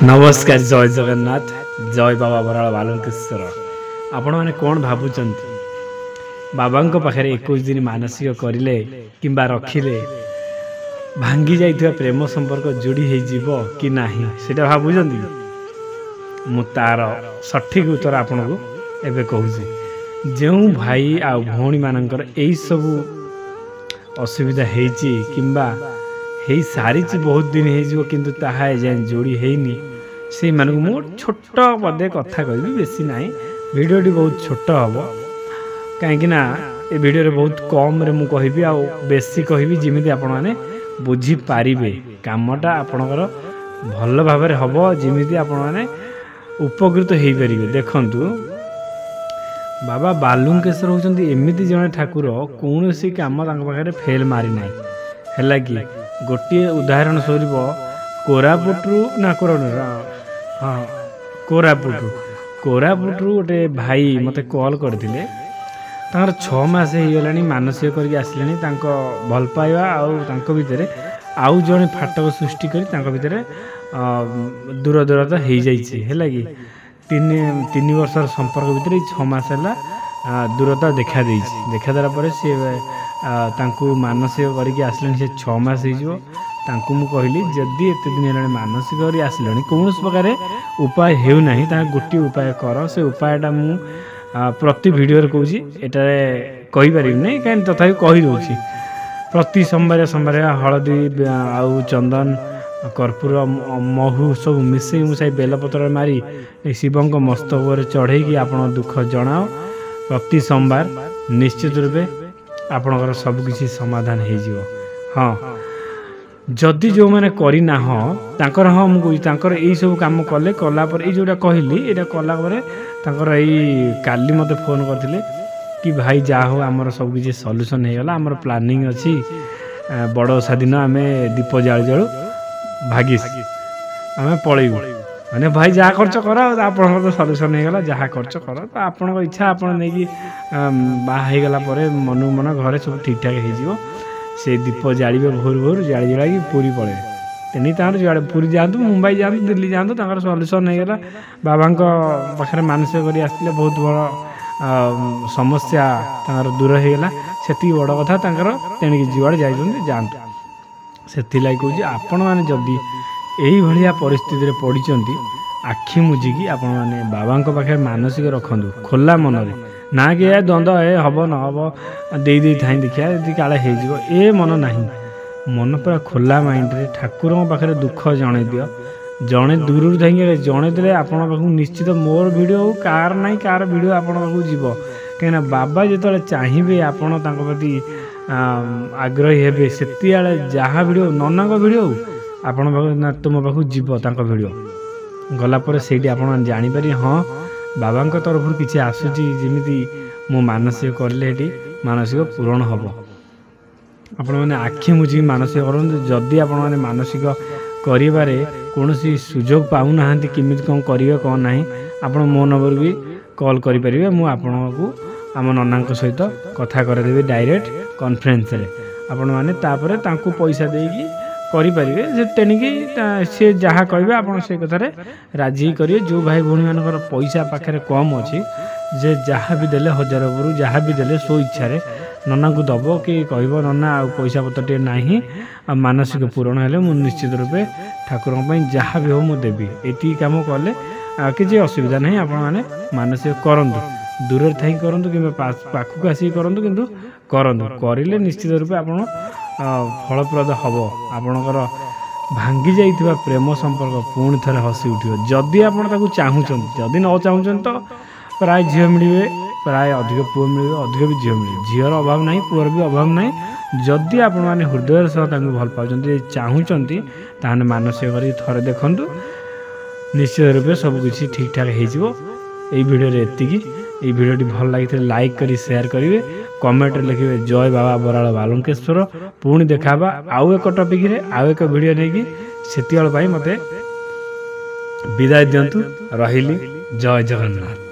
नमस्कार जय जगन्नाथ जय बाबा बराल बालकेश्वर आपण मैंने कौन भावुं बाबा पाखे 21 दिन मानसिक करें कि रखिले भांगी जाइथिबा प्रेम संपर्क जोड़ी हो कि नहीं से भावुं मु तार सठिक उत्तर आपन को एवं कहूँ जो भाई आ भौणी मानकर यही सब असुविधा हो सारी बहुत दिन हो किंतु ताहा जोड़ी हैनी से मानक मु छोट पदे कथा कह बेसी ना भिडियोटी बहुत छोट हम कहीं ए भिडियो बहुत कम रे मु कहबी आ बेसी कहबी जिमिति आपण माने बुझी पारिबे कामटा आपणकर भल भाव हम जिमिति आपण माने उपकृत हो पारे। देखंतु बाबा बालुकेश्वर होउचंती एमिति जने ठाकुर कौन सी काम पाखे फेल मारी ना है कि गोटे उदाहरण स्वरूप कोरापुटू ना हाँ कोरापुटू गोटे भाई मते कॉल करथिले 6 मास हो मानसिक करके आसिले भल पाइबा आउ भितर आउ जड़े फाटक सृष्टि कर भितर दूर दूरता हो जाइए कि 3 वर्षर संपर्क भितर 6 मास है दूरता देखा देला पर सी मानसिक करके आसिले से 6 मास हो कहली जदि एत दिन है मानसिक कर आसिले कौन प्रकार उपाय होना गोटे उपाय कर से उपायटा मु प्रति भिडियो कहूँ ये कहीपर नहीं कहीं तथापि कहीदे प्रति सोमवार सोमवार हलदी आउ चंदन कर्पूर महू सब मिसई मुसाई बेलपत्र मारी शिव मस्तक चढ़े आप दुख जनाओ प्रति सोमवार निश्चित रूपे आपणकर सबकिछि समाधान हो। हाँ जदि जो मैंने करना तांकर हाँ मुझे यही सब कम कले कलापर ये जोटा कहली ये कलापर काली मते फोन करते कि भाई जा हो आमर सबकि सल्यूसन होगला आमर प्लानिंग अच्छी बड़ ओषा दिन आम दीप जालु जालु भागिस आम पलैबू मैंने भाई जहाँ खर्च कर आप सल्यूसन होगला जहाँ खर्च कर तो आपण इच्छा आप नहीं बाहला मन मन घरे सब ठीक ठाक हो से दीप जाड़े भोर भोर जाड़ी जुड़ा पूरी पड़े तेनी जुआड़े पूरी जातु मुंबई जातु दिल्ली जातु सल्यूसन होगला बाबा पाखे मानसिक कर आसते बहुत बड़ समस्या दूर होगला से बड़ कथा तेणिक जुआड़े जातु से कहूँ आपण मैंने जदि यही परिस्थिति रे पड़ी आखि मुझिकी आपण मैंने बाबा पाखे मानसिक रखु खोला मनरे ना कि द्वंद हम न हम दे था देखिए यदि काले हो मन ना मन पूरा खोला माइंड रे ठाकुर पाखे दुख जन दियो जड़े दूर थी जड़े दे आप निश्चित मोर वीडियो हो कार ना कार वीडियो आप कहीं बाबा जो चाहिए आपण प्रति आग्रही हे से जहाँ वीडियो नना वीडियो आपण तुम पाक जीव वीडियो गलापर से जापर हाँ बाबा तरफ किसी आसूची जमी मो मानसिक कले मानसिक पूरण हम आपण मैंने आखि मुझी मानसिक करूँ जदि आपण मैंने मानसिक करिबारे कौन सुजोग पाऊना किमी कौन करेंगे कौन ना आप मो नंबर भी कॉल करेंगे मुझे आपको आम नना सहित कथा करदेवी डायरेक्ट कॉन्फ्रेंस रे आपण मैंने तापर तांको पैसा देगी करेंगे से तेणिकी सी जहाँ कहे आप कथार राजी करेंगे जो भाई भौणी मानकर पैसा पाखे कम अच्छी जे जहाँ भी देले 1000 उपरू जहाँ भी देले सो इच्छा नना को दब कि कह नना आ पैसा पतर टे ना मानसिक पूरण हेले मु निश्चित रूपे ठाकुर जहाँ भी हो मुझे देवी ये कम कले किसी असुविधा नहीं आपण मैंने मानसिक करूँ दूर थी करूँ कि पाखक आसिक करूँ किंतु करूँ करें निश्चित रूपे आप फलप्रद हम आपणकर भांगी जाइथिबा प्रेम संपर्क पुणी थे हसी उठियो जदि आप चाहूँ जदि न चाहूँ तो प्राय झील मिले प्राय अधिक पुओ मिले अधिक भी झील मिले झीर अभाव ना पुअर भी अभाव ना जदि आप हृदय सह भल पाते चाहूँगी ताहने मानसिक कर थे देखूँ निश्चित रूपे सबकि ठीक ठाक हो भिडियो एतिकी ये भिडियोटी भल लगी लाइक करी शेयर करेंगे कमेंट लिखे जय बाबा बराल बालकेश्वर पुणी देखा आउ एक टॉपिक रे आउ एक वीडियो नहीं से मते विदाय दिंतु रही जय जगन्नाथ।